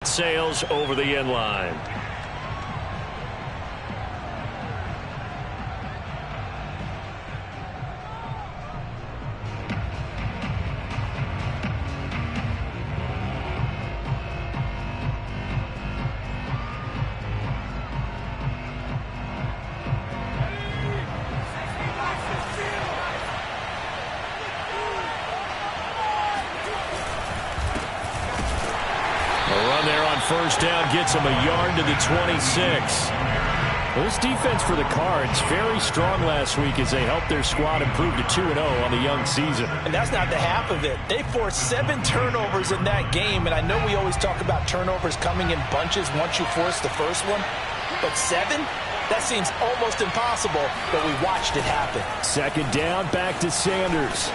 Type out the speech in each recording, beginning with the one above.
Sails over the end line. First down gets him a yard to the 26. Well, this defense for the Cards, very strong last week as they helped their squad improve to 2-0 on the young season. And that's not the half of it. They forced 7 turnovers in that game, and I know we always talk about turnovers coming in bunches once you force the first one, but 7? That seems almost impossible, but we watched it happen. Second down, back to Sanders.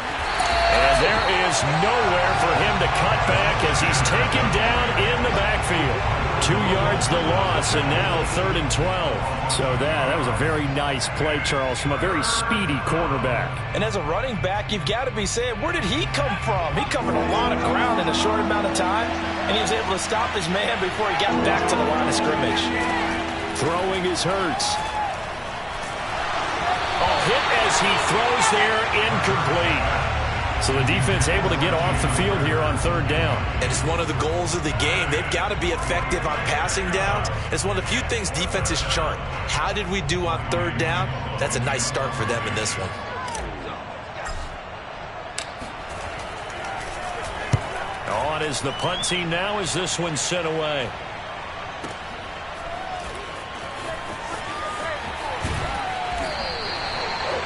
And there is nowhere for him to cut back as he's taken down in the backfield. 2 yards the loss, and now 3rd and 12. So that was a very nice play, Charles, from a very speedy cornerback. And as a running back, you've got to be saying, where did he come from? He covered a lot of ground in a short amount of time, and he was able to stop his man before he got back to the line of scrimmage. Throwing is Hurts. Hit as he throws there, incomplete. So the defense able to get off the field here on 3rd down. And it's one of the goals of the game. They've got to be effective on passing downs. It's one of the few things defenses chart. How did we do on 3rd down? That's a nice start for them in this one. On is the punt team now as this one's sent away.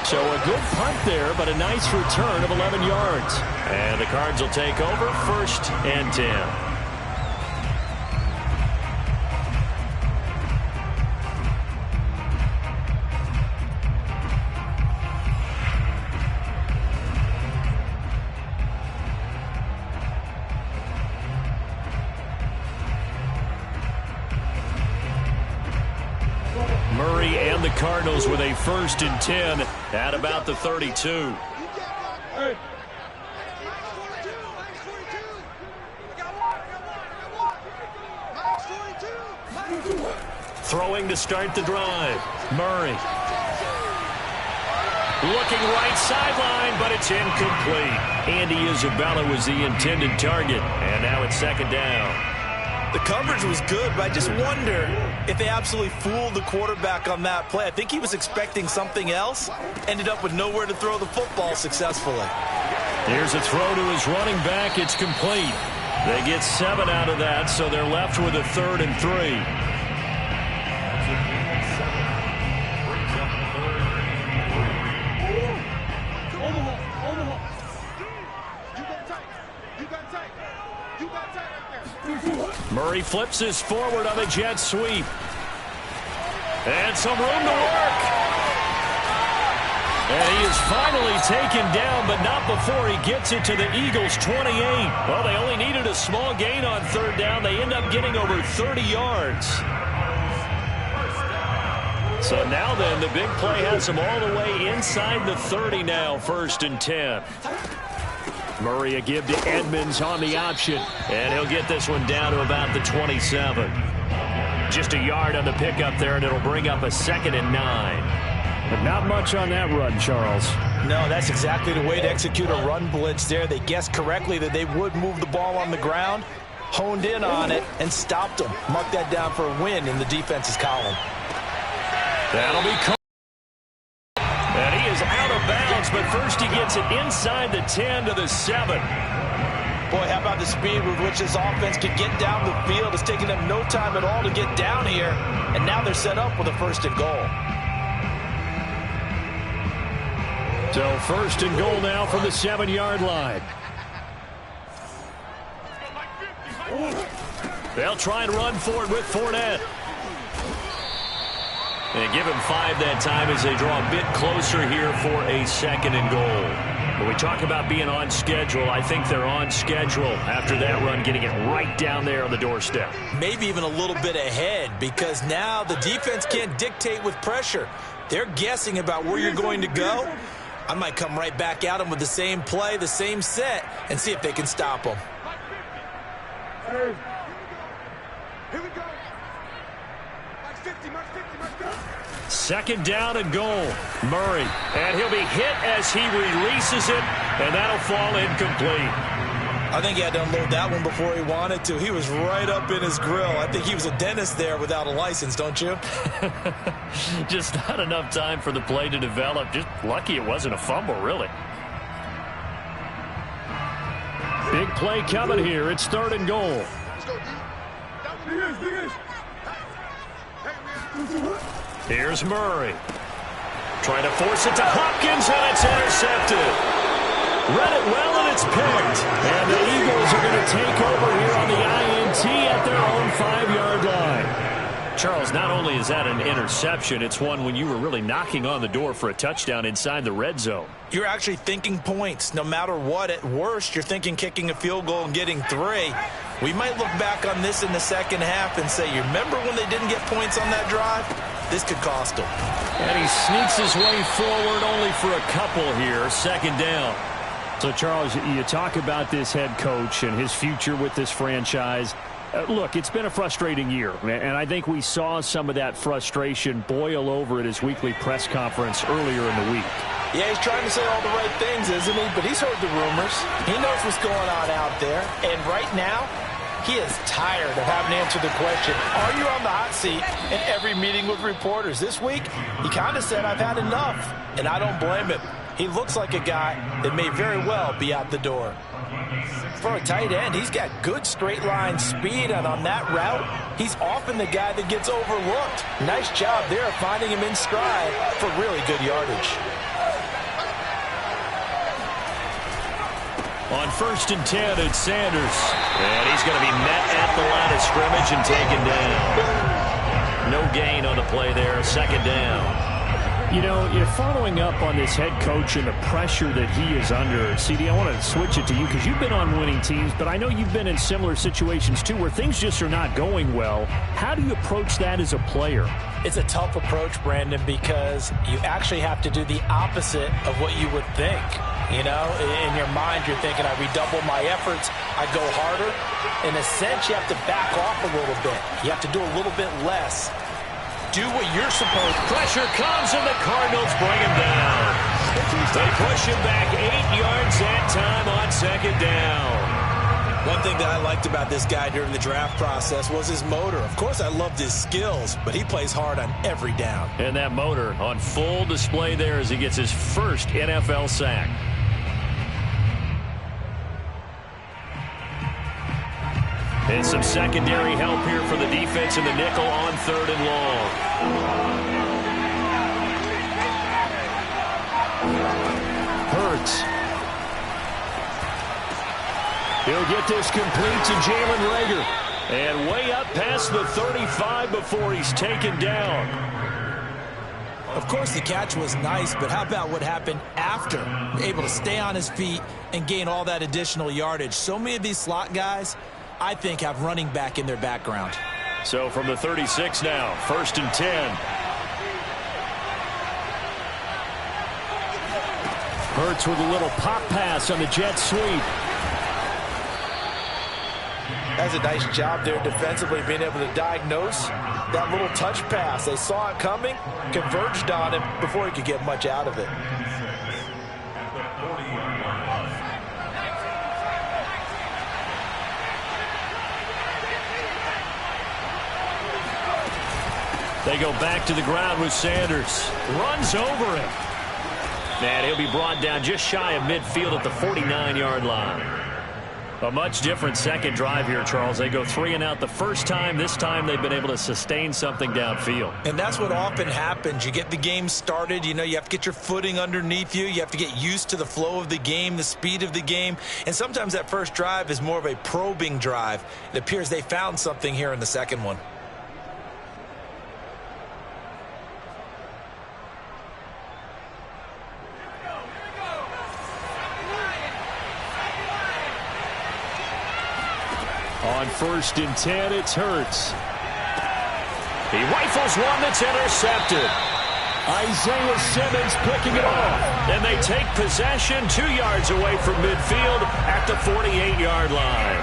So a good punt there, but a nice return of 11 yards. And the Cards will take over 1st and 10. Murray and the Cardinals with a 1st and 10 at about the 32. Throwing to start the drive. Murray. Looking right sideline, but it's incomplete. Andy Isabella was the intended target, and now it's 2nd down. The coverage was good, but I just wonder if they absolutely fooled the quarterback on that play. I think he was expecting something else. Ended up with nowhere to throw the football successfully. Here's a throw to his running back. It's complete. They get 7 out of that, so they're left with a 3rd and 3. Murray flips this forward on a jet sweep. And some room to work. And he is finally taken down, but not before he gets it to the Eagles' 28. Well, they only needed a small gain on 3rd down. They end up getting over 30 yards. So now then, the big play has them all the way inside the 30 now, 1st and 10. Murray a give to Edmonds on the option. And he'll get this one down to about the 27. Just a yard on the pickup there, and it'll bring up a 2nd and 9. But not much on that run, Charles. No, that's exactly the way to execute a run blitz there. They guessed correctly that they would move the ball on the ground, honed in on it, and stopped them. Mark that down for a win in the defense's column. That'll be caught. And he is out of bounds, but first he gets it inside the 10 to the 7. Boy, how about the speed with which this offense can get down the field? It's taking them no time at all to get down here, and now they're set up with a 1st and goal. So 1st and goal now from the 7-yard line. They'll try and run forward with Fournette. And give him 5 that time as they draw a bit closer here for a 2nd and goal. When we talk about being on schedule, I think they're on schedule after that run, getting it right down there on the doorstep. Maybe even a little bit ahead, because now the defense can't dictate with pressure. They're guessing about where you're going to go. I might come right back at them with the same play, the same set, and see if they can stop them. Here we go. Mark 50, Mark 50, Mark 50. Second down and goal. Murray. And he'll be hit as he releases it, and that'll fall incomplete. I think he had to unload that one before he wanted to. He was right up in his grill. I think he was a dentist there without a license, don't you? Just not enough time for the play to develop. Just lucky it wasn't a fumble, really. Big play coming here. It's third and goal. Let's go, D. Here's Murray. Trying to force it to Hopkins, and it's intercepted. Read it well, and it's picked. And the Eagles are going to take over here on the INT at their own 5-yard line. Charles, not only is that an interception, it's one when you were really knocking on the door for a touchdown inside the red zone. You're actually thinking points. No matter what, at worst, you're thinking kicking a field goal and getting 3. We might look back on this in the second half and say, you remember when they didn't get points on that drive? This could cost them. And he sneaks his way forward only for a couple here. Second down. So, Charles, you talk about this head coach and his future with this franchise. Look, it's been a frustrating year, and I think we saw some of that frustration boil over at his weekly press conference earlier in the week. Yeah, he's trying to say all the right things, isn't he? But he's heard the rumors. He knows what's going on out there. And right now, he is tired of having to answer the question, are you on the hot seat in every meeting with reporters? This week, he kind of said, I've had enough. And I don't blame him. He looks like a guy that may very well be out the door. For a tight end, he's got good straight line speed, and on that route, he's often the guy that gets overlooked. Nice job there finding him in stride for really good yardage. On 1st and 10, it's Sanders. And he's going to be met at the line of scrimmage and taken down. No gain on the play there. Second down. You know, following up on this head coach and the pressure that he is under, CD, I want to switch it to you because you've been on winning teams, but I know you've been in similar situations too where things just are not going well. How do you approach that as a player? It's a tough approach, Brandon, because you actually have to do the opposite of what you would think. You know, in your mind, you're thinking, I redouble my efforts, I go harder. In a sense, you have to back off a little bit. You have to do a little bit less. Do what you're supposed to. Pressure comes, and the Cardinals bring him down. They push him back 8 yards that time on second down. One thing that I liked about this guy during the draft process was his motor. Of course, I loved his skills, but he plays hard on every down. And that motor on full display there as he gets his first NFL sack. And some secondary help here for the defense in the nickel on 3rd and long. Hurts. He'll get this complete to Jalen Reagor. And way up past the 35 before he's taken down. Of course, the catch was nice, but how about what happened after? Able to stay on his feet and gain all that additional yardage. So many of these slot guys, I think, have running back in their background. So from the 36 now, 1st and 10. Hurts with a little pop pass on the jet sweep. That's a nice job there defensively, being able to diagnose that little touch pass. They saw it coming, converged on him before he could get much out of it. They go back to the ground with Sanders. Runs over him. And he'll be brought down just shy of midfield at the 49-yard line. A much different second drive here, Charles. They go 3 and out the first time. This time they've been able to sustain something downfield. And that's what often happens. You get the game started. You know, you have to get your footing underneath you. You have to get used to the flow of the game, the speed of the game. And sometimes that first drive is more of a probing drive. It appears they found something here in the second one. On 1st and 10, it's Hurts. He rifles one that's intercepted. Isaiah Simmons picking it off. And they take possession 2 yards away from midfield at the 48-yard line.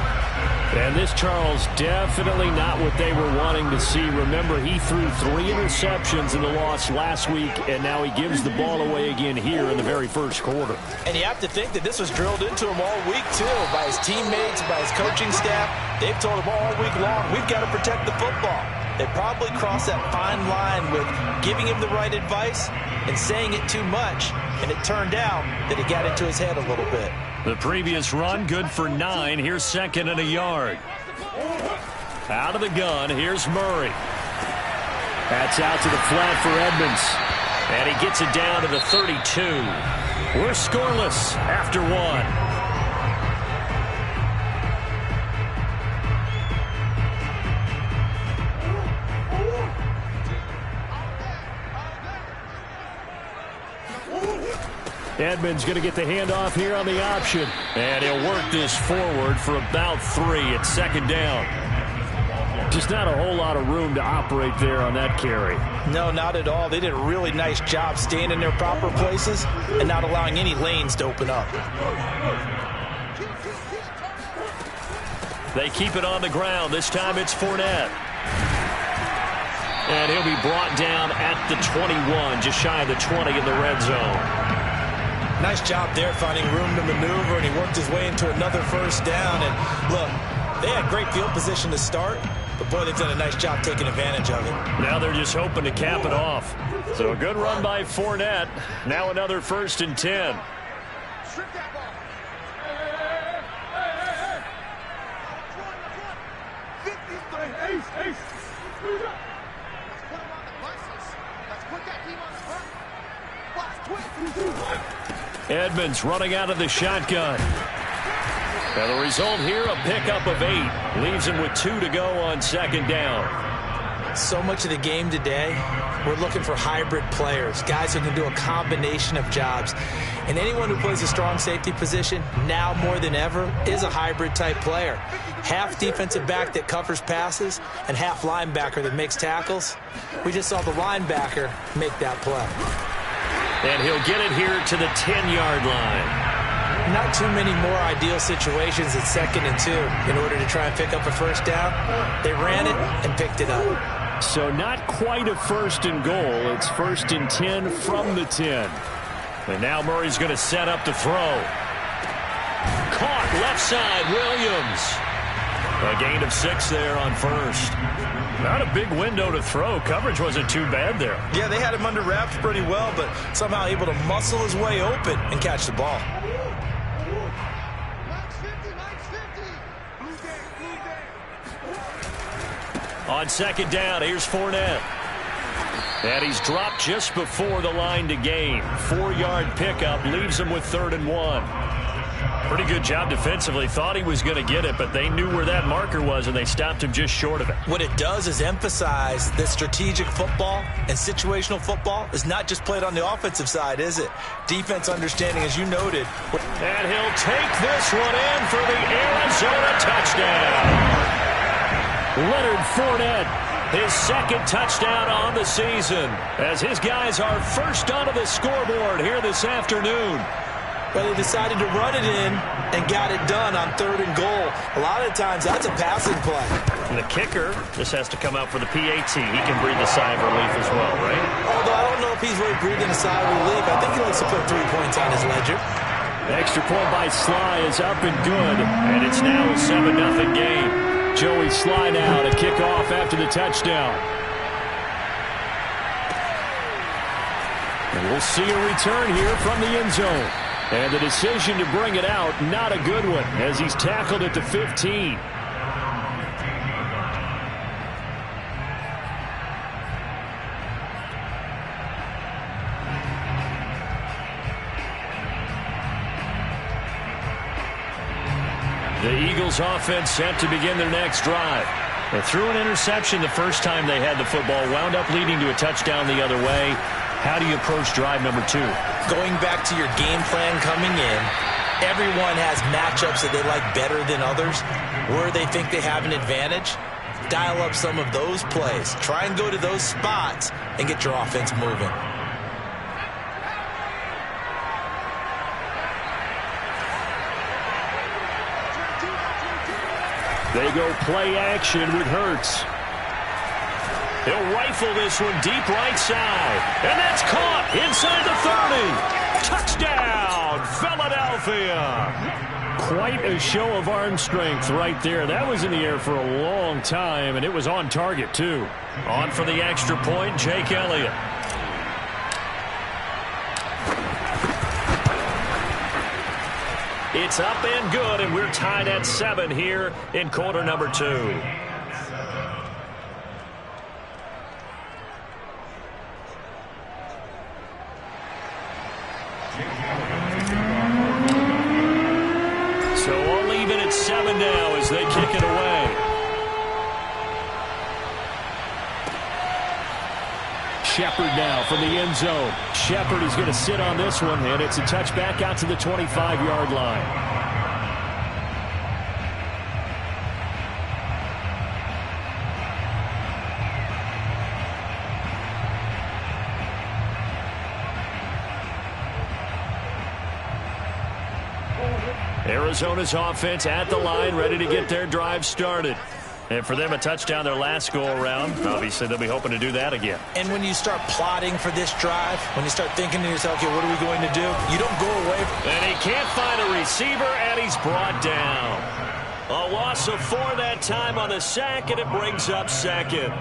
And this, Charles, definitely not what they were wanting to see. Remember, he threw 3 interceptions in the loss last week, and now he gives the ball away again here in the very first quarter. And you have to think that this was drilled into him all week, too, by his teammates, by his coaching staff. They've told him all week long, we've got to protect the football. They probably crossed that fine line with giving him the right advice and saying it too much, and it turned out that it got into his head a little bit. The previous run, good for 9. Here's 2nd and a yard. Out of the gun, here's Murray. That's out to the flat for Edmonds. And he gets it down to the 32. We're scoreless after 1. Edmonds going to get the handoff here on the option. And he'll work this forward for about 3. It's 2nd down. Just not a whole lot of room to operate there on that carry. No, not at all. They did a really nice job staying in their proper places and not allowing any lanes to open up. They keep it on the ground. This time it's Fournette. And he'll be brought down at the 21, just shy of the 20 in the red zone. Nice job there finding room to maneuver, and he worked his way into another first down. And look, they had great field position to start, but boy, they've done a nice job taking advantage of it. Now they're just hoping to cap it off. So a good run by Fournette. Now another 1st and 10. Strip that ball. 50 ace. Let's put him on the buses. Let's put that team on the bus. Edmonds running out of the shotgun. And the result here, a pickup of 8. Leaves him with 2 to go on 2nd down. So much of the game today, we're looking for hybrid players, guys who can do a combination of jobs. And anyone who plays a strong safety position, now more than ever, is a hybrid type player. Half defensive back that covers passes and half linebacker that makes tackles. We just saw the linebacker make that play. And he'll get it here to the 10-yard line. Not too many more ideal situations at 2nd and 2 in order to try and pick up a first down. They ran it and picked it up. So not quite a 1st and goal. It's 1st and 10 from the 10. And now Murray's going to set up to throw. Caught left side, Williams. A gain of 6 there on 1st. Not a big window to throw. Coverage wasn't too bad there. Yeah, they had him under wraps pretty well, but somehow able to muscle his way open and catch the ball. On 2nd down, here's Fournette. And he's dropped just before the line to gain. 4-yard pickup leaves him with 3rd and 1. Pretty good job defensively. Thought he was going to get it, but they knew where that marker was, and they stopped him just short of it. What it does is emphasize that strategic football and situational football is not just played on the offensive side, is it? Defense understanding, as you noted. And he'll take this one in for the Arizona touchdown. Leonard Fournette, his 2nd touchdown on the season, as his guys are first onto the scoreboard here this afternoon. Well, they decided to run it in and got it done on 3rd and goal. A lot of times, that's a passing play. And the kicker just has to come out for the PAT. He can breathe a sigh of relief as well, right? Although I don't know if he's really breathing a sigh of relief. I think he likes to put 3 points on his ledger. Extra point by Sly is up and good, and it's now a 7-0 game. Joey Sly now to kick off after the touchdown. And we'll see a return here from the end zone. And the decision to bring it out, not a good one, as he's tackled at the 15. The Eagles offense set to begin their next drive. They threw an interception the first time they had the football, wound up leading to a touchdown the other way. How do you approach drive number 2? Going back to your game plan coming in, everyone has matchups that they like better than others. Where they think they have an advantage, dial up some of those plays. Try and go to those spots and get your offense moving. They go play action with Hurts. He'll rifle this one deep right side. And that's caught inside the 30. Touchdown, Philadelphia. Quite a show of arm strength right there. That was in the air for a long time, and it was on target, too. On for the extra point, Jake Elliott. It's up and good, and we're tied at 7 here in quarter number 2. So all even at 7 now as they kick it away. Shepard now from the end zone. Shepard is going to sit on this one, and it's a touchback out to the 25-yard line. Arizona's offense at the line, ready to get their drive started. And for them, a touchdown their last go-around. Obviously, they'll be hoping to do that again. And when you start plotting for this drive, when you start thinking to yourself, okay, what are we going to do? You don't go away. And he can't find a receiver, and he's brought down. A loss of 4 that time on the sack, and it brings up second.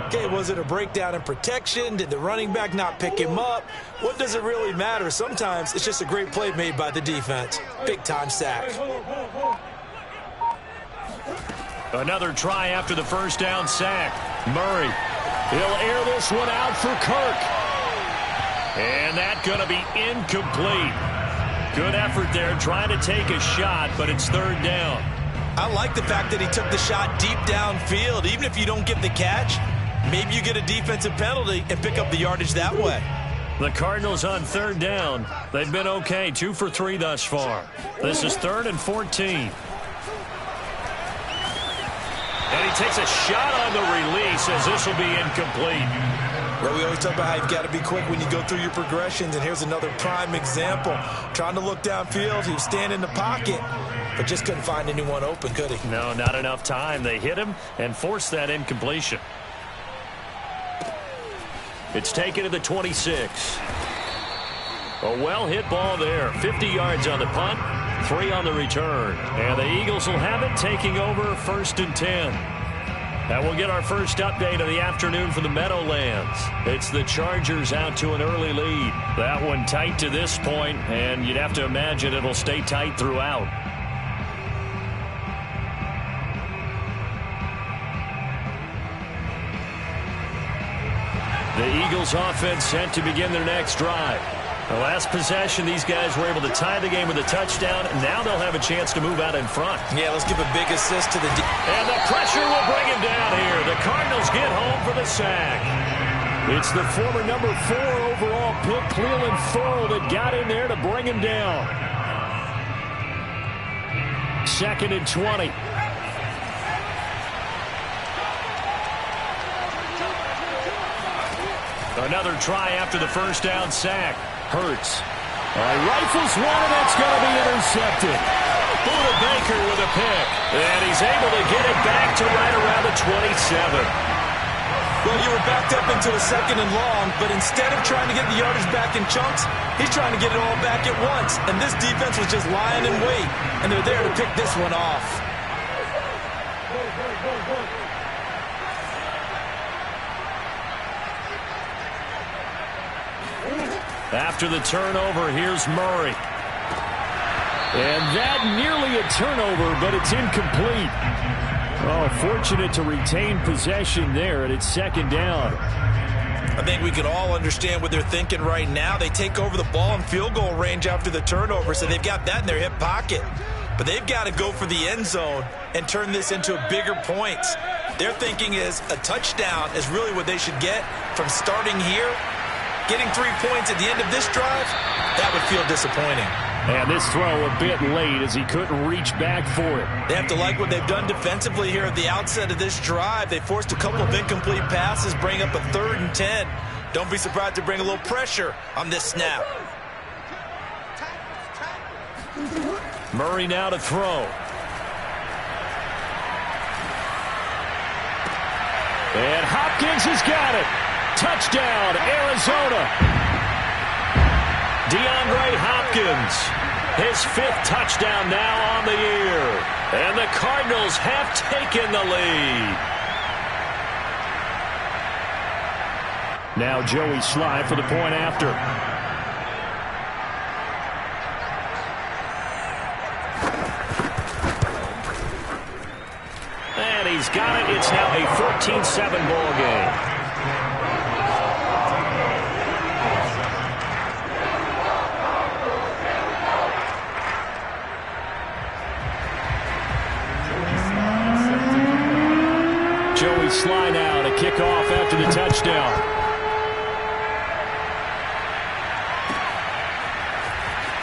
Okay, was it a breakdown in protection? Did the running back not pick him up? What does it really matter? Sometimes it's just a great play made by the defense. Big-time sack. Another try after the first down sack. Murray. He'll air this one out for Kirk. And that's going to be incomplete. Good effort there trying to take a shot, but it's 3rd down. I like the fact that he took the shot deep downfield. Even if you don't get the catch, maybe you get a defensive penalty and pick up the yardage that way. The Cardinals on 3rd down. They've been okay, 2 for 3 thus far. This is 3rd and 14. And he takes a shot on the release as this will be incomplete. Well, we always talk about how you've got to be quick when you go through your progressions, and here's another prime example. Trying to look downfield, he was standing in the pocket, but just couldn't find anyone open, could he? No, not enough time. They hit him and forced that incompletion. It's taken to the 26. A well-hit ball there. 50 yards on the punt, 3 on the return. And the Eagles will have it, taking over 1st and 10. And we'll get our first update of the afternoon from the Meadowlands. It's the Chargers out to an early lead. That one tight to this point, and you'd have to imagine it'll stay tight throughout. The Eagles offense set to begin their next drive. The last possession, these guys were able to tie the game with a touchdown, and now they'll have a chance to move out in front. Yeah, let's give a big assist to the and the pressure will bring him down here. The Cardinals get home for the sack. It's the former number 4 overall pick, Cleveland Ferrell, that got in there to bring him down. 2nd and 20. Another try after the first down sack. Hurts. Rifles one, and that's going to be intercepted. Buda Baker with a pick. And he's able to get it back to right around the 27. Well, you were backed up into a 2nd and long, but instead of trying to get the yardage back in chunks, he's trying to get it all back at once. And this defense was just lying in wait, and they're there to pick this one off. After the turnover, here's Murray. And that nearly a turnover, but it's incomplete. Oh, fortunate to retain possession there, and it's 2nd down. I think we can all understand what they're thinking right now. They take over the ball in field goal range after the turnover, so they've got that in their hip pocket. But they've got to go for the end zone and turn this into bigger points. Their thinking is a touchdown is really what they should get from starting here. Getting 3 points at the end of this drive, that would feel disappointing. And this throw a bit late as he couldn't reach back for it. They have to like what they've done defensively here at the outset of this drive. They forced a couple of incomplete passes, bring up a 3rd and 10. Don't be surprised to bring a little pressure on this snap. Murray now to throw. And Hopkins has got it. Touchdown, Arizona. DeAndre Hopkins, his 5th touchdown now on the year. And the Cardinals have taken the lead. Now Joey Sly for the point after. And he's got it. It's now a 14-7 ball game. Joey Sly now to kick off after the touchdown.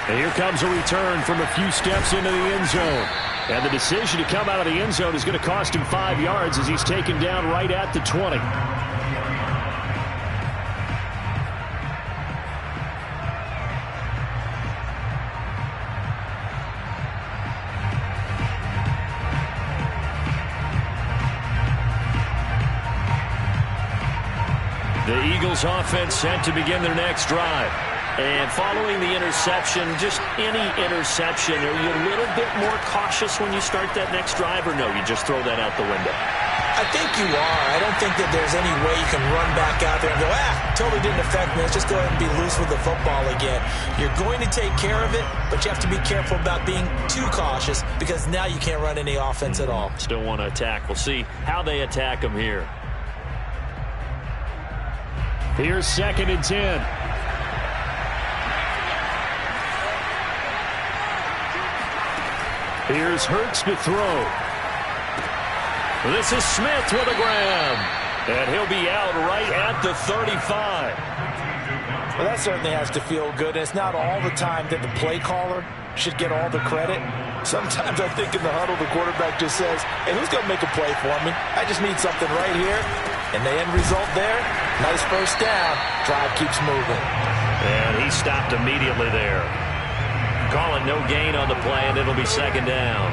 And here comes a return from a few steps into the end zone. And the decision to come out of the end zone is going to cost him 5 yards as he's taken down right at the 20. The Eagles offense set to begin their next drive. And following the interception, just any interception, are you a little bit more cautious when you start that next drive, or no, you just throw that out the window? I think you are. I don't think that there's any way you can run back out there and go, totally didn't affect me. Let's just go ahead and be loose with the football again. You're going to take care of it, but you have to be careful about being too cautious because now you can't run any offense at all. Still want to attack. We'll see how they attack them here. Here's 2nd and 10. Here's Hurts to throw. This is Smith with a grab. And he'll be out right at the 35. Well, that certainly has to feel good. It's not all the time that the play caller should get all the credit. Sometimes I think in the huddle, the quarterback just says, hey, who's going to make a play for me? I just need something right here. And the end result there, nice first down. Drive keeps moving. And he stopped immediately there. Calling no gain on the play, and it'll be 2nd down.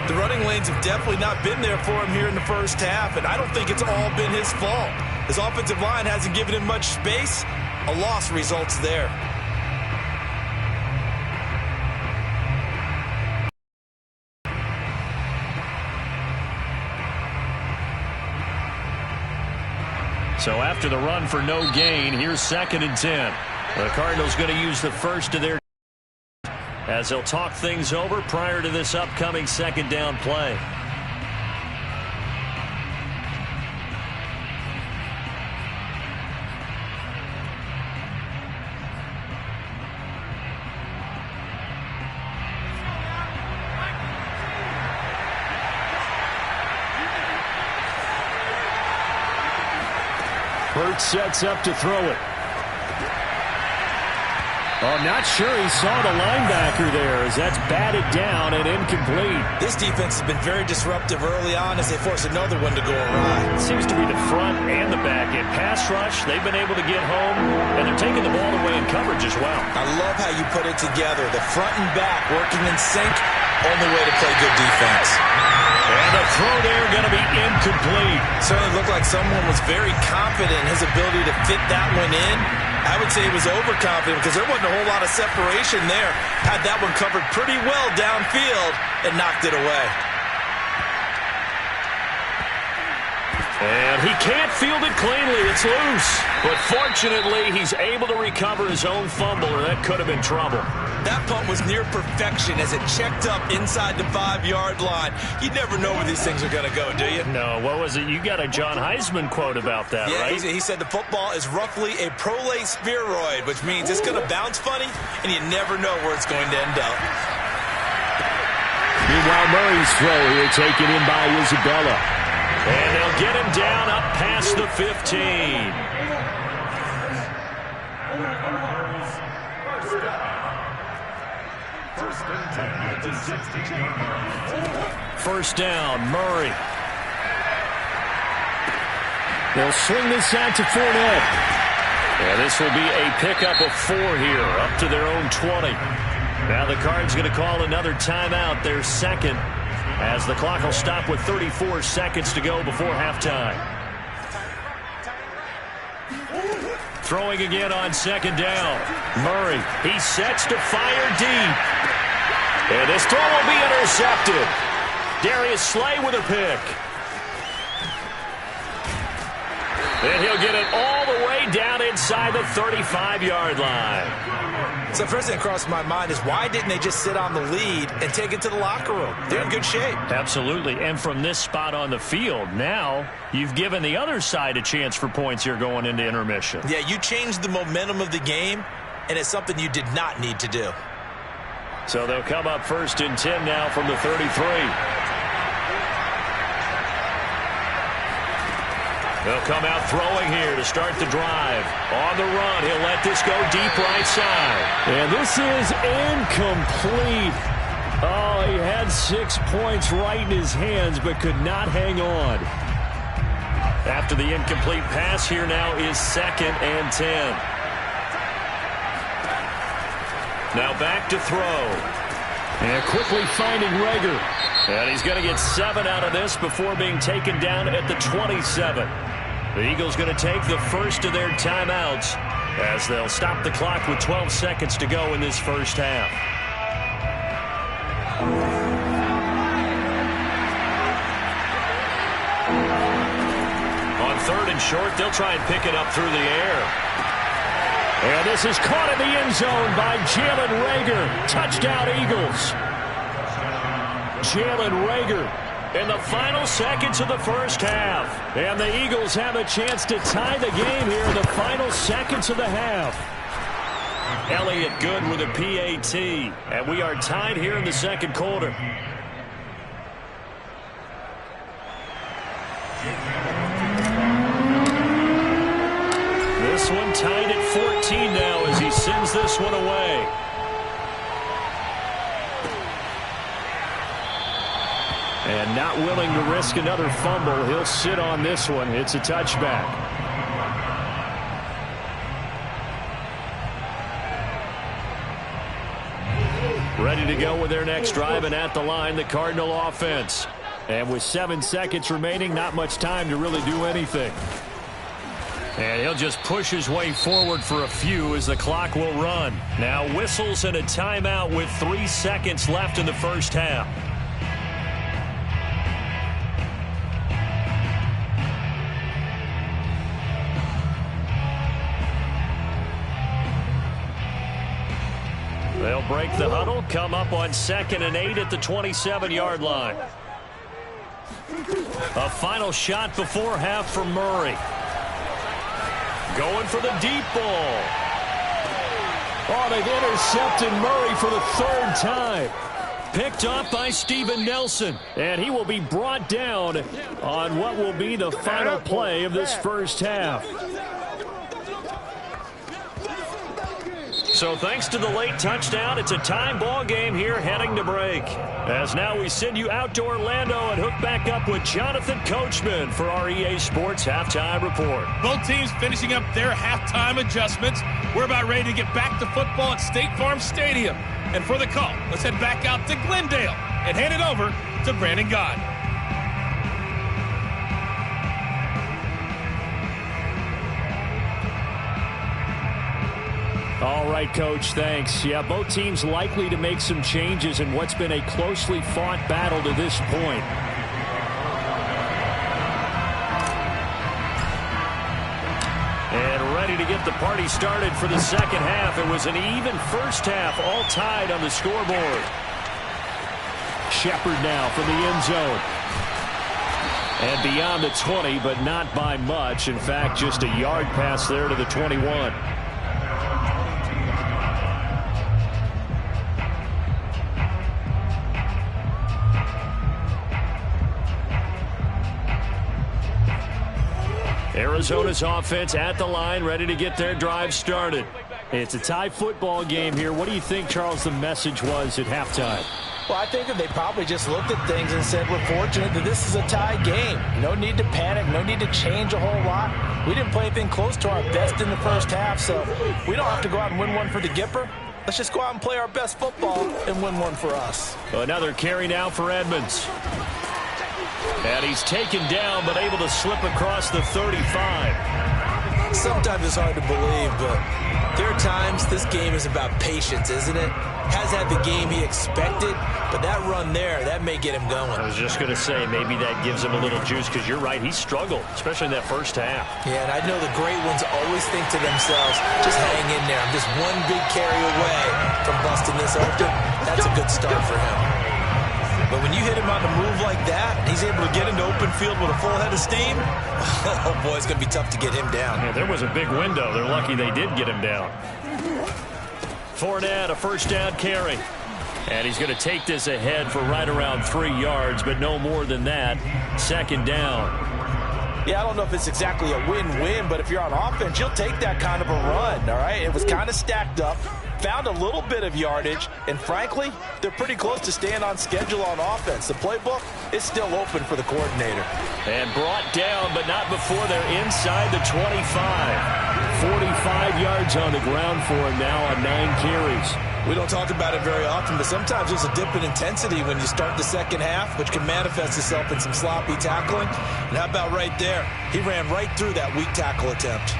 The running lanes have definitely not been there for him here in the first half, and I don't think it's all been his fault. His offensive line hasn't given him much space. A loss results there. So after the run for no gain, here's 2nd and 10. The Cardinals going to use the first of their as they'll talk things over prior to this upcoming 2nd down play. Hurts sets up to throw it. Oh, not sure he saw the linebacker there as that's batted down and incomplete. This defense has been very disruptive early on as they force another one to go awry. It seems to be the front and the back end. Pass rush, they've been able to get home, and they're taking the ball away in coverage as well. I love how you put it together. The front and back working in sync, only way to play good defense. And the throw there going to be incomplete. Certainly looked like someone was very confident in his ability to fit that one in. I would say he was overconfident because there wasn't a whole lot of separation there. Had that one covered pretty well downfield and knocked it away. And he can't field it cleanly. It's loose. But fortunately, he's able to recover his own fumble, or that could have been trouble. That punt was near perfection as it checked up inside the 5-yard line. You never know where these things are going to go, do you? No, what was it? You got a John Heisman quote about that, right? He said the football is roughly a prolate spheroid, which means it's going to bounce funny, and you never know where it's going to end up. Meanwhile, Murray's throw here taken in by Isabella. And they'll get him down up past the 15. First down, Murray. They'll swing this out to Fournette. And this will be a pickup of 4 here, up to their own 20. Now the Cards going to call another timeout, their second, as the clock will stop with 34 seconds to go before halftime. Throwing again on second down. Murray, he sets to fire deep. And this throw will be intercepted. Darius Slay with a pick. And he'll get it all the way down inside the 35-yard line. So first thing that crossed my mind is why didn't they just sit on the lead and take it to the locker room? They're in good shape. Absolutely. And from this spot on the field, now you've given the other side a chance for points here going into intermission. Yeah, you changed the momentum of the game, and it's something you did not need to do. So they'll come up 1st and 10 now from the 33. They'll come out throwing here to start the drive. On the run, he'll let this go deep right side. And this is incomplete. Oh, he had 6 points right in his hands, but could not hang on. After the incomplete pass, here now is 2nd and 10. Now back to throw. And quickly finding Rager. And he's going to get 7 out of this before being taken down at the 27. The Eagles going to take the first of their timeouts as they'll stop the clock with 12 seconds to go in this first half. On 3rd and short, they'll try and pick it up through the air. And this is caught in the end zone by Jalen Rager. Touchdown, Eagles. Jalen Rager in the final seconds of the first half. And the Eagles have a chance to tie the game here in the final seconds of the half. Elliott Good with a PAT. And we are tied here in the second quarter. This one tied at 14 now as he sends this one away. And not willing to risk another fumble, he'll sit on this one. It's a touchback. Ready to go with their next drive, and at the line, the Cardinal offense. And with 7 seconds remaining, not much time to really do anything. And he'll just push his way forward for a few as the clock will run. Now whistles and a timeout with 3 seconds left in the first half. They'll break the huddle, come up on 2nd and 8 at the 27-yard line. A final shot before half from Murray. Going for the deep ball. Oh, they've intercepted Murray for the 3rd time. Picked off by Steven Nelson. And he will be brought down on what will be the final play of this first half. So thanks to the late touchdown, it's a tie ball game here heading to break. As now we send you out to Orlando and hook back up with Jonathan Coachman for our EA Sports Halftime Report. Both teams finishing up their halftime adjustments. We're about ready to get back to football at State Farm Stadium. And for the call, let's head back out to Glendale and hand it over to Brandon God. All right, Coach, thanks. Yeah, both teams likely to make some changes in what's been a closely fought battle to this point. And ready to get the party started for the second half. It was an even first half, all tied on the scoreboard. Shepard now from the end zone. And beyond the 20, but not by much. In fact, just a yard pass there to the 21. Arizona's offense at the line, ready to get their drive started. It's a tie football game here. What do you think, Charles, the message was at halftime? Well, I think that they probably just looked at things and said, we're fortunate that this is a tie game. No need to panic, no need to change a whole lot. We didn't play anything close to our best in the first half, so we don't have to go out and win one for the Gipper. Let's just go out and play our best football and win one for us. Another carry now for Edmonds. And he's taken down, but able to slip across the 35. Sometimes it's hard to believe, but there are times this game is about patience, isn't it? Has had the game he expected, but that run there, that may get him going. I was just going to say, maybe that gives him a little juice, because you're right, he struggled, especially in that first half. Yeah, and I know the great ones always think to themselves, just hang in there. I'm just one big carry away from busting this open. That's a good start for him. But when you hit him on the move like that, and he's able to get into open field with a full head of steam, oh boy, it's going to be tough to get him down. Yeah, there was a big window. They're lucky they did get him down. Fournette, a first down carry. And he's going to take this ahead for right around 3 yards, but no more than that. Second down. Yeah, I don't know if it's exactly a win-win, but if you're on offense, you'll take that kind of a run, all right? It was kind of stacked up, found a little bit of yardage, and frankly, they're pretty close to staying on schedule on offense. The playbook is still open for the coordinator. And brought down, but not before they're inside the 25. 45 yards on the ground for him now on 9 carries. We don't talk about it very often, but sometimes there's a dip in intensity when you start the second half, which can manifest itself in some sloppy tackling. And how about right there? He ran right through that weak tackle attempt.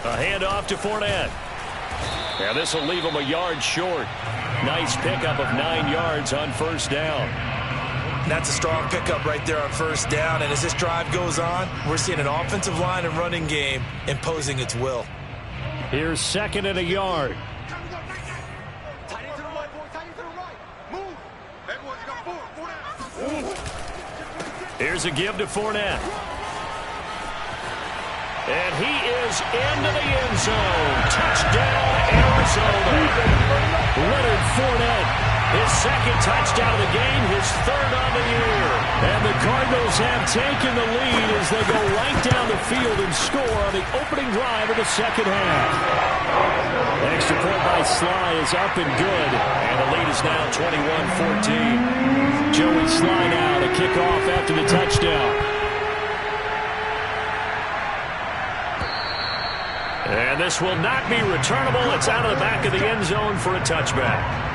A handoff to Fournette. Now this will leave him a yard short. Nice pickup of 9 yards on first down. That's a strong pickup right there on first down. And as this drive goes on, we're seeing an offensive line and running game imposing its will. Here's second and a yard. Tight end to the right, boy. Tight end to the right. Move. Everyone's got 4. Here's a give to Fournette. And he is into the end zone. Touchdown, Arizona. Leonard Fournette, his second touchdown of the game, his third on the year. And the Cardinals have taken the lead as they go right down the field and score on the opening drive of the second half. Extra point by Sly is up and good. And the lead is now 21-14. Joey Sly now to kick off after the touchdown. And this will not be returnable. It's out of the back of the end zone for a touchback.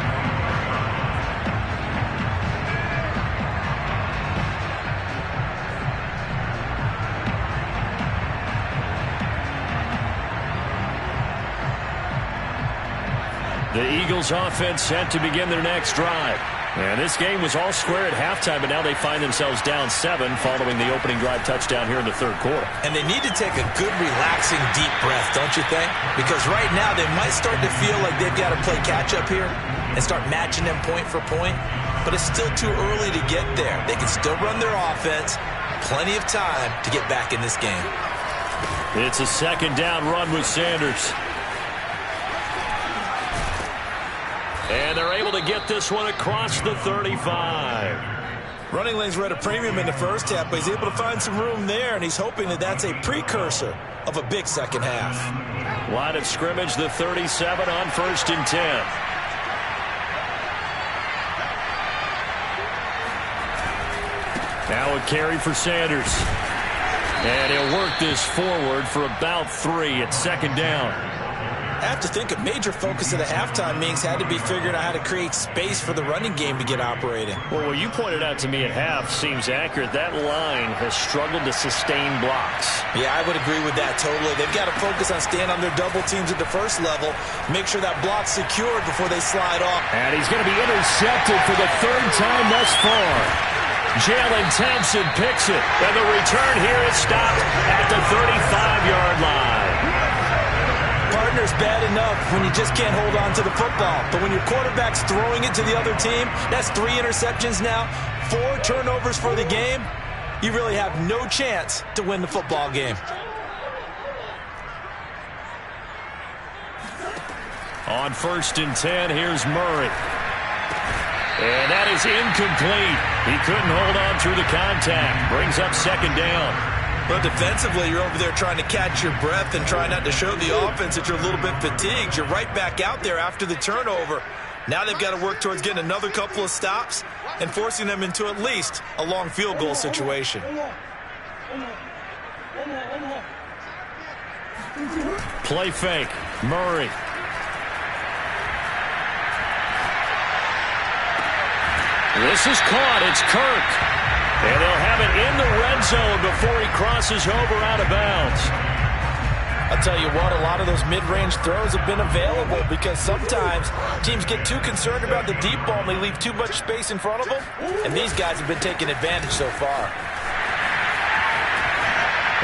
The Eagles offense set to begin their next drive. And this game was all square at halftime, but now they find themselves down 7 following the opening drive touchdown here in the third quarter. And they need to take a good, relaxing, deep breath, don't you think? Because right now they might start to feel like they've got to play catch-up here and start matching them point for point. But it's still too early to get there. They can still run their offense. Plenty of time to get back in this game. It's a second down run with Sanders. And they're able to get this one across the 35. Running lanes were at a premium in the first half, but he's able to find some room there, and he's hoping that that's a precursor of a big second half. Line of scrimmage, the 37 on 1st and 10. Now a carry for Sanders. And he'll work this forward for about 3 at second down. I have to think a major focus of the halftime meetings had to be figuring out how to create space for the running game to get operating. Well, what you pointed out to me at half seems accurate. That line has struggled to sustain blocks. Yeah, I would agree with that totally. They've got to focus on staying on their double teams at the first level, make sure that block's secured before they slide off. And he's going to be intercepted for the 3rd time thus far. Jalen Thompson picks it, and the return here is stopped at the 35-yard line. Partner's bad enough when you just can't hold on to the football. But when your quarterback's throwing it to the other team, that's 3 interceptions now, 4 turnovers for the game. You really have no chance to win the football game. On 1st and 10, here's Murray. And that is incomplete. He couldn't hold on through the contact. Brings up second down. But defensively, you're over there trying to catch your breath and try not to show the offense that you're a little bit fatigued. You're right back out there after the turnover. Now they've got to work towards getting another couple of stops and forcing them into at least a long field goal situation. Play fake. Murray. This is caught. It's Kirk. And they'll have it in the red zone before he crosses over out of bounds. I'll tell you what, a lot of those mid-range throws have been available because sometimes teams get too concerned about the deep ball and they leave too much space in front of them. And these guys have been taking advantage so far.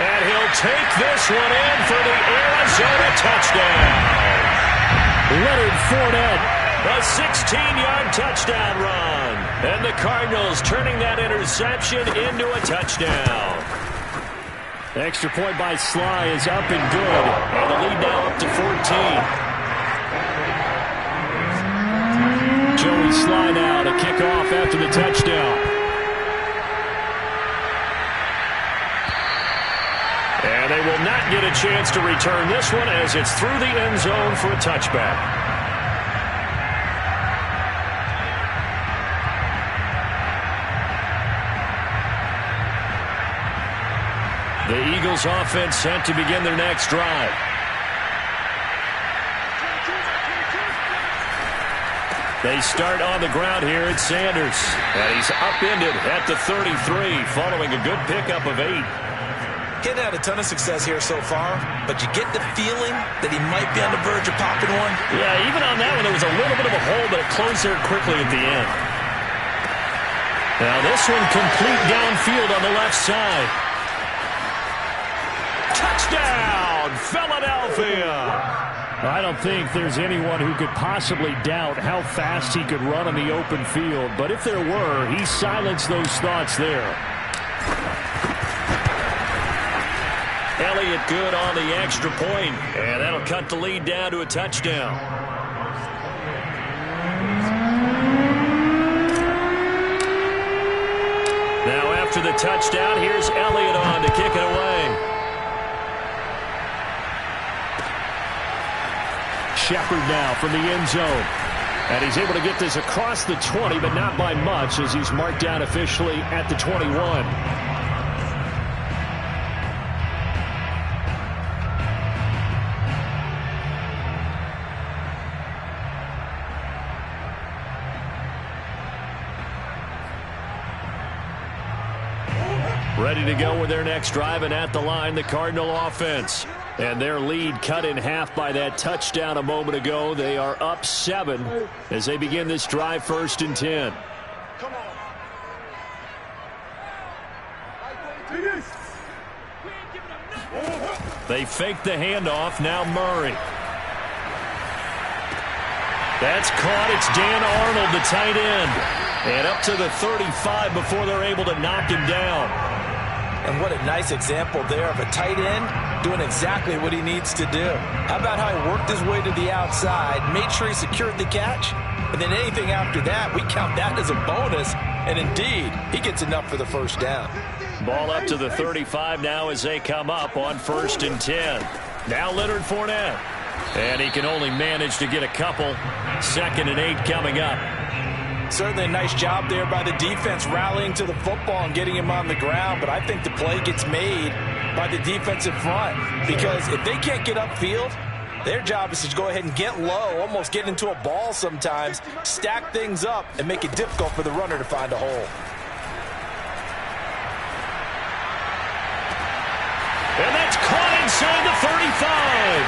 And he'll take this one in for the Arizona touchdown. Leonard Fournette, a 16-yard touchdown run. And the Cardinals turning that interception into a touchdown. Extra point by Sly is up and good. And the lead now up to 14. Joey Sly now to kick off after the touchdown. And they will not get a chance to return this one as it's through the end zone for a touchback. The Eagles offense sent to begin their next drive. They start on the ground here at Sanders. And he's upended at the 33 following a good pickup of 8. Getting had a ton of success here so far, but you get the feeling that he might be on the verge of popping one. Yeah, even on that one, there was a little bit of a hole, but it closed there quickly at the end. Now this one complete downfield on the left side. Touchdown, Philadelphia! I don't think there's anyone who could possibly doubt how fast he could run on the open field, but if there were, he silenced those thoughts there. Elliott good on the extra point, and that'll cut the lead down to a touchdown. Now after the touchdown, here's Elliott on to kick it away. Shepard now from the end zone. And he's able to get this across the 20, but not by much as he's marked down officially at the 21. Ready to go with their next drive, and at the line, the Cardinal offense. And their lead cut in half by that touchdown a moment ago. They are up 7 as they begin this drive, 1st and 10. Come on. They fake the handoff. Now Murray. That's caught. It's Dan Arnold, the tight end. And up to the 35 before they're able to knock him down. And what a nice example there of a tight end doing exactly what he needs to do. How about how he worked his way to the outside, made sure he secured the catch, and then anything after that, we count that as a bonus. And indeed, he gets enough for the first down. Ball up to the 35 now as they come up on 1st and 10. Now Leonard Fournette. And he can only manage to get a couple. 2nd and 8 coming up. Certainly a nice job there by the defense rallying to the football and getting him on the ground, but I think the play gets made by the defensive front because if they can't get upfield, their job is to go ahead and get low, almost get into a ball sometimes, stack things up, and make it difficult for the runner to find a hole. And that's caught inside the 35.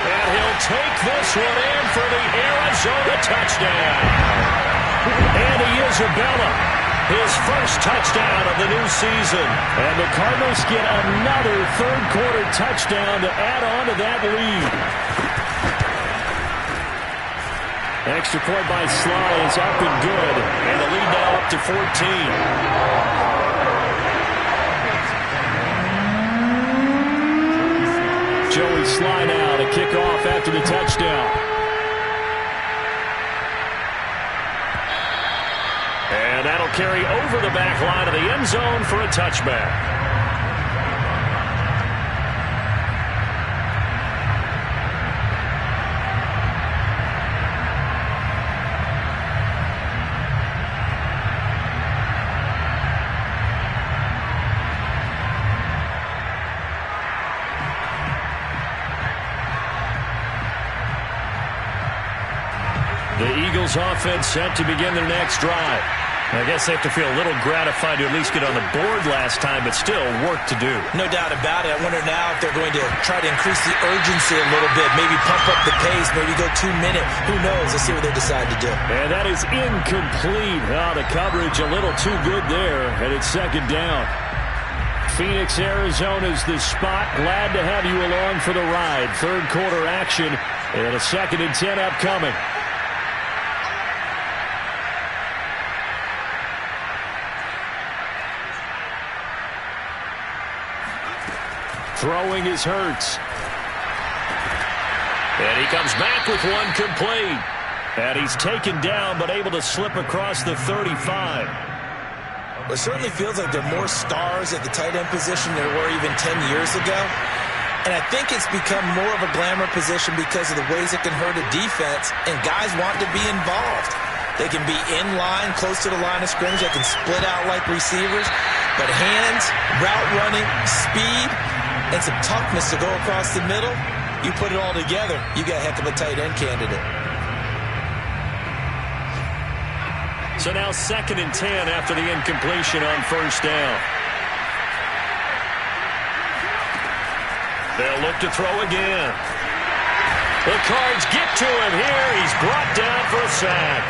And he'll take this one in for the Arizona touchdown. Andy Isabella, his first touchdown of the new season. And the Cardinals get another third-quarter touchdown to add on to that lead. Extra point by Sly is up and good. And the lead now up to 14. Joey Sly now to kick off after the touchdown. And that'll carry over the back line of the end zone for a touchback. The Eagles offense set to begin their next drive. I guess they have to feel a little gratified to at least get on the board last time, but still work to do. No doubt about it. I wonder now if they're going to try to increase the urgency a little bit, maybe pump up the pace, maybe go 2-minute. Who knows? Let's see what they decide to do. And that is incomplete. Oh, the coverage a little too good there, and it's second down. Phoenix, Arizona's the spot. Glad to have you along for the ride. Third quarter action, and a 2nd and 10 upcoming. Throwing is Hurts. And he comes back with one complete. And he's taken down, but able to slip across the 35. It certainly feels like there are more stars at the tight end position than there were even 10 years ago. And I think it's become more of a glamour position because of the ways it can hurt a defense, and guys want to be involved. They can be in line, close to the line of scrimmage. They can split out like receivers. But hands, route running, speed, and some toughness to go across the middle, you put it all together, you got a heck of a tight end candidate. So now 2nd and 10 after the incompletion on first down. They'll look to throw again. The Cards get to him here. He's brought down for a sack.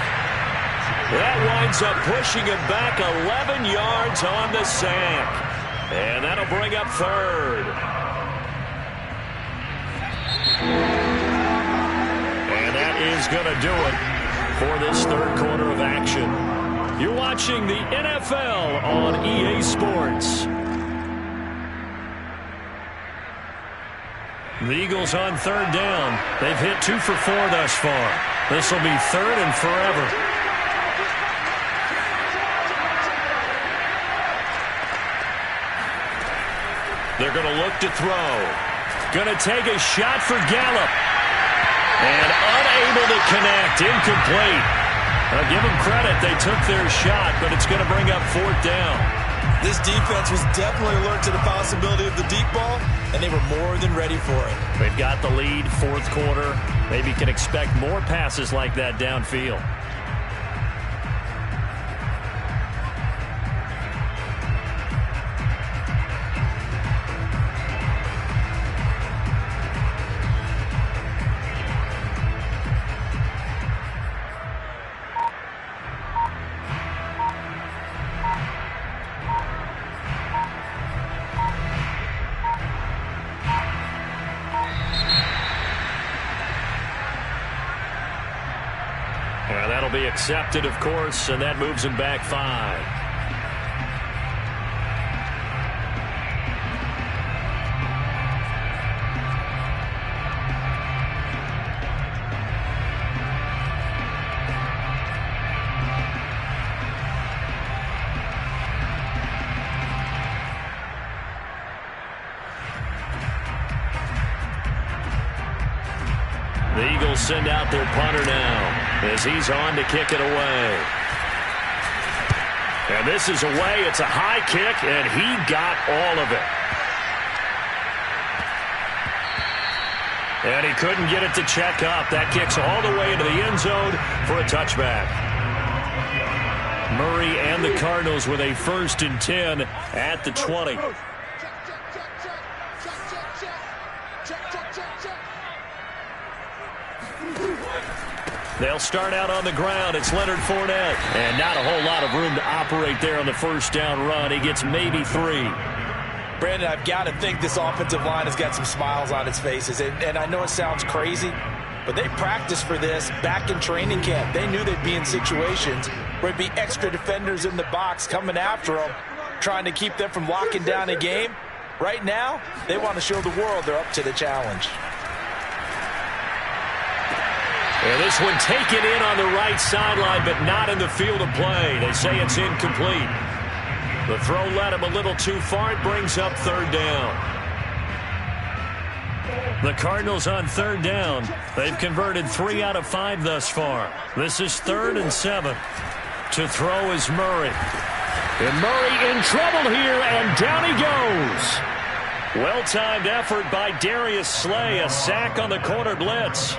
That winds up pushing him back 11 yards on the sack. And that'll bring up third. And that is going to do it for this third quarter of action. You're watching the NFL on EA Sports. The Eagles on third down. They've hit 2 for 4 thus far. This will be 3rd and forever. They're going to look to throw. Going to take a shot for Gallup. And unable to connect. Incomplete. I'll give them credit. They took their shot, but it's going to bring up 4th down. This defense was definitely alert to the possibility of the deep ball, and they were more than ready for it. They've got the lead, 4th quarter. Maybe can expect more passes like that downfield. That'll be accepted, of course, and that moves him back 5. The Eagles send out their punter now as he's on to kick it away. And this is away. It's a high kick, and he got all of it. And he couldn't get it to check up. That kicks all the way into the end zone for a touchback. Murray and the Cardinals with a 1st and 10 at the 20. They'll start out on the ground. It's Leonard Fournette. And not a whole lot of room to operate there on the first down run. He gets maybe 3. Brandon, I've got to think this offensive line has got some smiles on its faces. And I know it sounds crazy, but they practiced for this back in training camp. They knew they'd be in situations where there'd be extra defenders in the box coming after them, trying to keep them from locking down a game. Right now, they want to show the world they're up to the challenge. And this one taken in on the right sideline, but not in the field of play. They say it's incomplete. The throw led him a little too far. It brings up 3rd down. The Cardinals on 3rd down. They've converted 3 out of 5 thus far. This is 3rd and 7. To throw is Murray. And Murray in trouble here, and down he goes. Well-timed effort by Darius Slay. A sack on the corner blitz.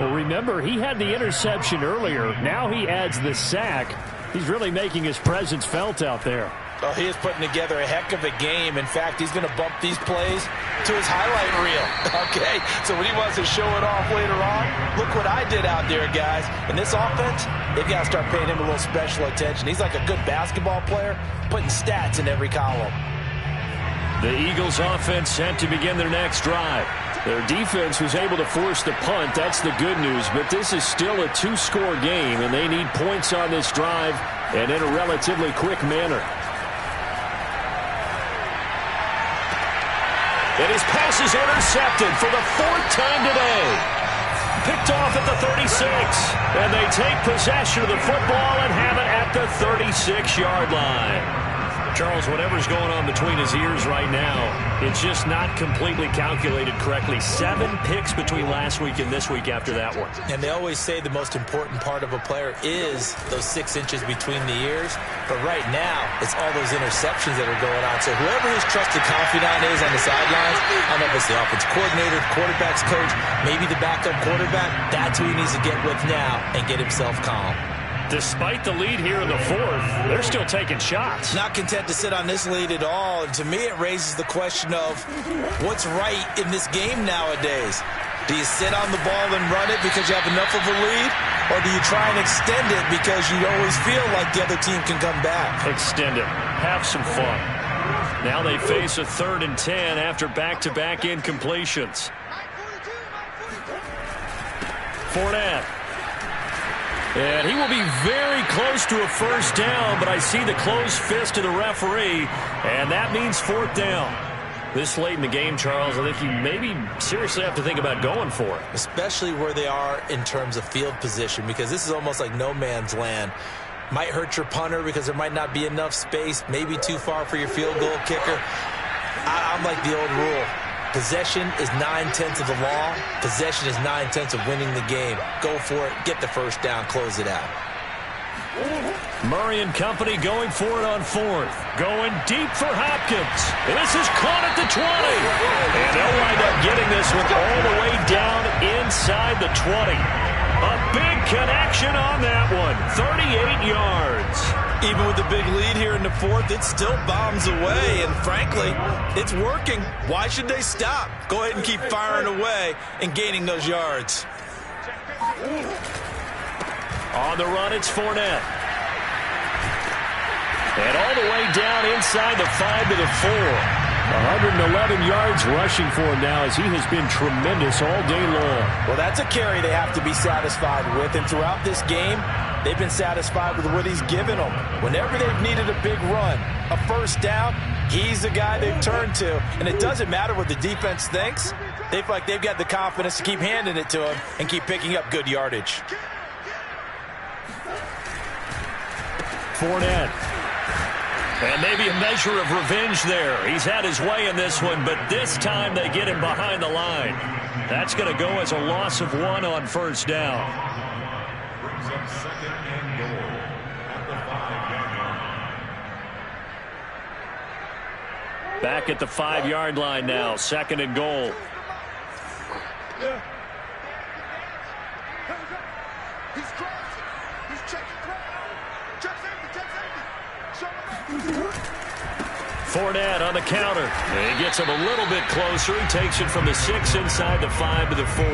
Well, remember, he had the interception earlier. Now he adds the sack. He's really making his presence felt out there. Oh, he is putting together a heck of a game. In fact, he's going to bump these plays to his highlight reel. Okay, so when he wants to show it off later on, look what I did out there, guys. In this offense, they've got to start paying him a little special attention. He's like a good basketball player, putting stats in every column. The Eagles offense set to begin their next drive. Their defense was able to force the punt. That's the good news. But this is still a two-score game, and they need points on this drive and in a relatively quick manner. And his pass is intercepted for the fourth time today. Picked off at the 36. And they take possession of the football and have it at the 36-yard line. Charles, whatever's going on between his ears right now, it's just not completely calculated correctly. 7 picks between last week and this week after that one. And they always say the most important part of a player is those 6 inches between the ears. But right now, it's all those interceptions that are going on. So whoever his trusted confidant is on the sidelines, I don't know if it's the offense coordinator, quarterback's coach, maybe the backup quarterback, that's who he needs to get with now and get himself calm. Despite the lead here in the fourth, they're still taking shots. Not content to sit on this lead at all. And to me, it raises the question of what's right in this game nowadays. Do you sit on the ball and run it because you have enough of a lead? Or do you try and extend it because you always feel like the other team can come back? Extend it. Have some fun. Now they face a 3rd and 10 after back-to-back incompletions. Fournette. And he will be very close to a first down, but I see the closed fist of the referee, and that means 4th down. This late in the game, Charles, I think you maybe seriously have to think about going for it. Especially where they are in terms of field position, because this is almost like no man's land. Might hurt your punter because there might not be enough space, maybe too far for your field goal kicker. I'm like the old rule. Possession is 9/10 of the law. Possession is 9/10 of winning the game. Go for it. Get the first down. Close it out. Murray and company going for it on 4th. Going deep for Hopkins. And this is caught at the 20. And they'll wind up getting this one all the way down inside the 20. A big connection on that one. 38 yards. Even with the big lead here in the 4th, it still bombs away. And frankly, it's working. Why should they stop? Go ahead and keep firing away and gaining those yards. On the run, it's Fournette. And all the way down inside the 5 to the 4. 111 yards rushing for him now as he has been tremendous all day long. Well, that's a carry they have to be satisfied with. And throughout this game, they've been satisfied with what he's given them. Whenever they've needed a big run, a first down, he's the guy they've turned to. And it doesn't matter what the defense thinks. They feel like they've got the confidence to keep handing it to him and keep picking up good yardage. Fournette. And maybe a measure of revenge there. He's had his way in this one, but this time they get him behind the line. That's going to go as a loss of 1 on first down. Brings up 2nd and goal at the 5-yard line. Back at the 5-yard line now. 2nd and goal. He's crossing. He's checking ground. Check safety. Fournette on the counter. And he gets him a little bit closer. He takes it from the 6 inside the 5 to the 4.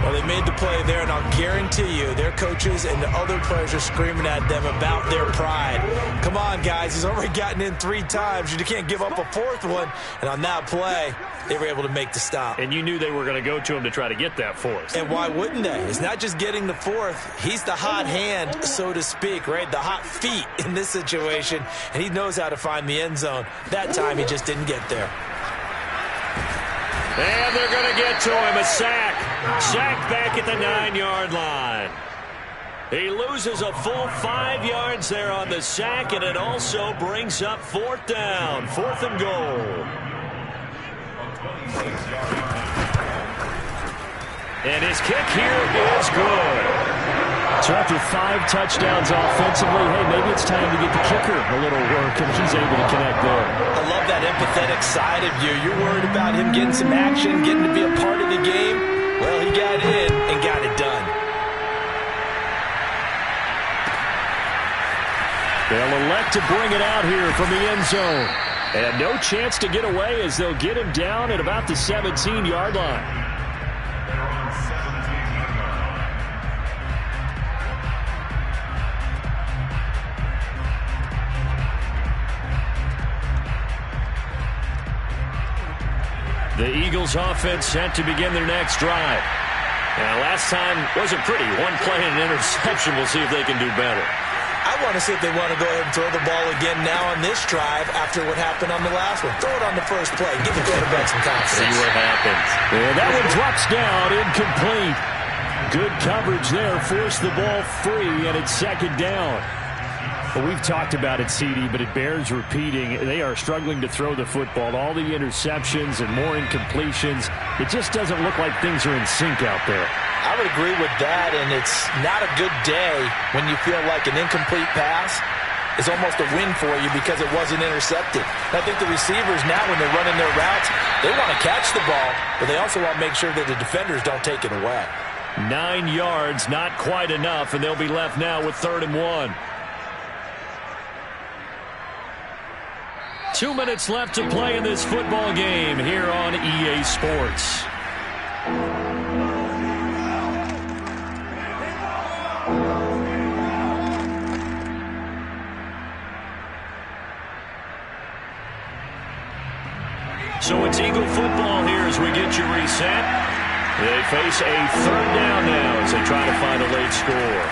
Well, they made the play there, and I'll guarantee you their coaches and the other players are screaming at them about their pride. Come on, guys. He's already gotten in 3 times. You can't give up a 4th one. And on that play, they were able to make the stop. And you knew they were going to go to him to try to get that 4th. And why wouldn't they? It's not just getting the 4th. He's the hot hand, so to speak, right? The hot feet in this situation. And he knows how to find the end zone. That time, he just didn't get there. And they're going to get to him. A sack. Sack back at the 9-yard line. He loses a full 5 yards there on the sack, and it also brings up 4th down. 4th and goal. And his kick here is good. So after 5 touchdowns offensively, hey, maybe it's time to get the kicker a little work, and he's able to connect there. I love that empathetic side of you. You're worried about him getting some action, getting to be a part of the game. Well, he got in and got it done. They'll elect to bring it out here from the end zone. And no chance to get away as they'll get him down at about the 17-yard line. The Eagles offense set to begin their next drive. Now, last time wasn't pretty. One play and an interception. We'll see if they can do better. I want to see if they want to go ahead and throw the ball again now on this drive after what happened on the last one. Throw it on the first play. Give the quarterback some confidence. See what happens. And that one drops down, incomplete. Good coverage there. Forced the ball free, and it's second down. Well, we've talked about it, CD, but it bears repeating. They are struggling to throw the football. All the interceptions and more incompletions. It just doesn't look like things are in sync out there. I would agree with that, and it's not a good day when you feel like an incomplete pass is almost a win for you because it wasn't intercepted. And I think the receivers now, when they're running their routes, they want to catch the ball, but they also want to make sure that the defenders don't take it away. 9 yards, not quite enough, and they'll be left now with 3rd and 1. 2 minutes left to play in this football game here on EA Sports. So it's Eagle football here as we get you reset. They face a 3rd down now as they try to find a late score.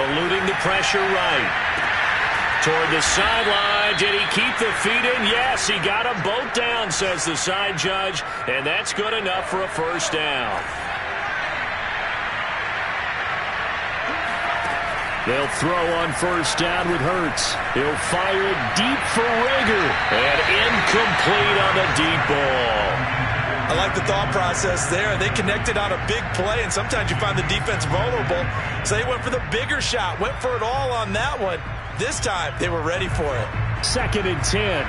Eluding the pressure right. Toward the sideline. Did he keep the feet in? Yes, he got them both down, says the side judge, and that's good enough for a 1st down. They'll throw on 1st down with Hurts. He'll fire it deep for Rager, and incomplete on the deep ball. I like the thought process there. They connected on a big play, and sometimes you find the defense vulnerable. So they went for the bigger shot, went for it all on that one. This time, they were ready for it. 2nd and 10.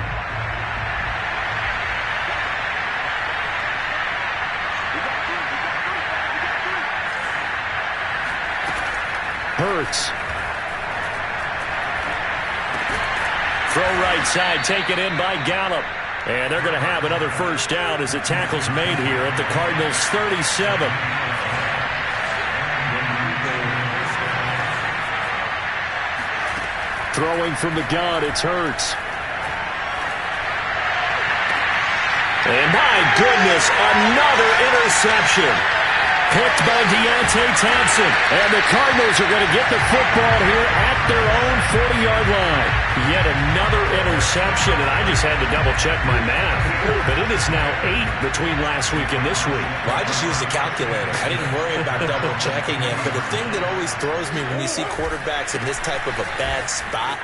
Hurts. Throw right side, taken in by Gallup. And they're going to have another 1st down as the tackle's made here at the Cardinals' 37. Throwing from the gun, it's Hurts. And my goodness, another interception. Picked by Deontay Thompson. And the Cardinals are going to get the football here at their own 40-yard line. Yet another interception, and I just had to double-check my math. But it is now 8 between last week and this week. Well, I just used the calculator. I didn't worry about double-checking it. But the thing that always throws me when you see quarterbacks in this type of a bad spot,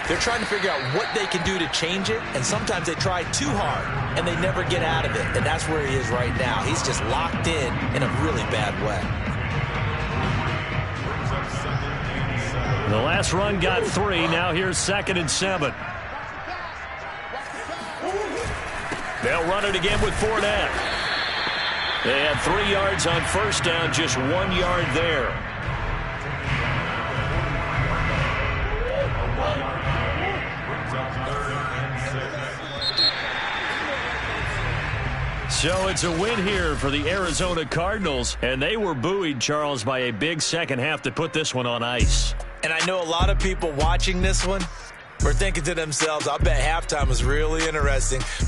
they're trying to figure out what they can do to change it, and sometimes they try too hard, and they never get out of it. And that's where he is right now. He's just locked in a really bad way. The last run got 3. Now here's 2nd and 7. They'll run it again with Fournette. They had 3 yards on 1st down, just 1 yard there. So it's a win here for the Arizona Cardinals, and they were buoyed, Charles, by a big second half to put this one on ice. And I know a lot of people watching this one were thinking to themselves, I bet halftime was really interesting. Probably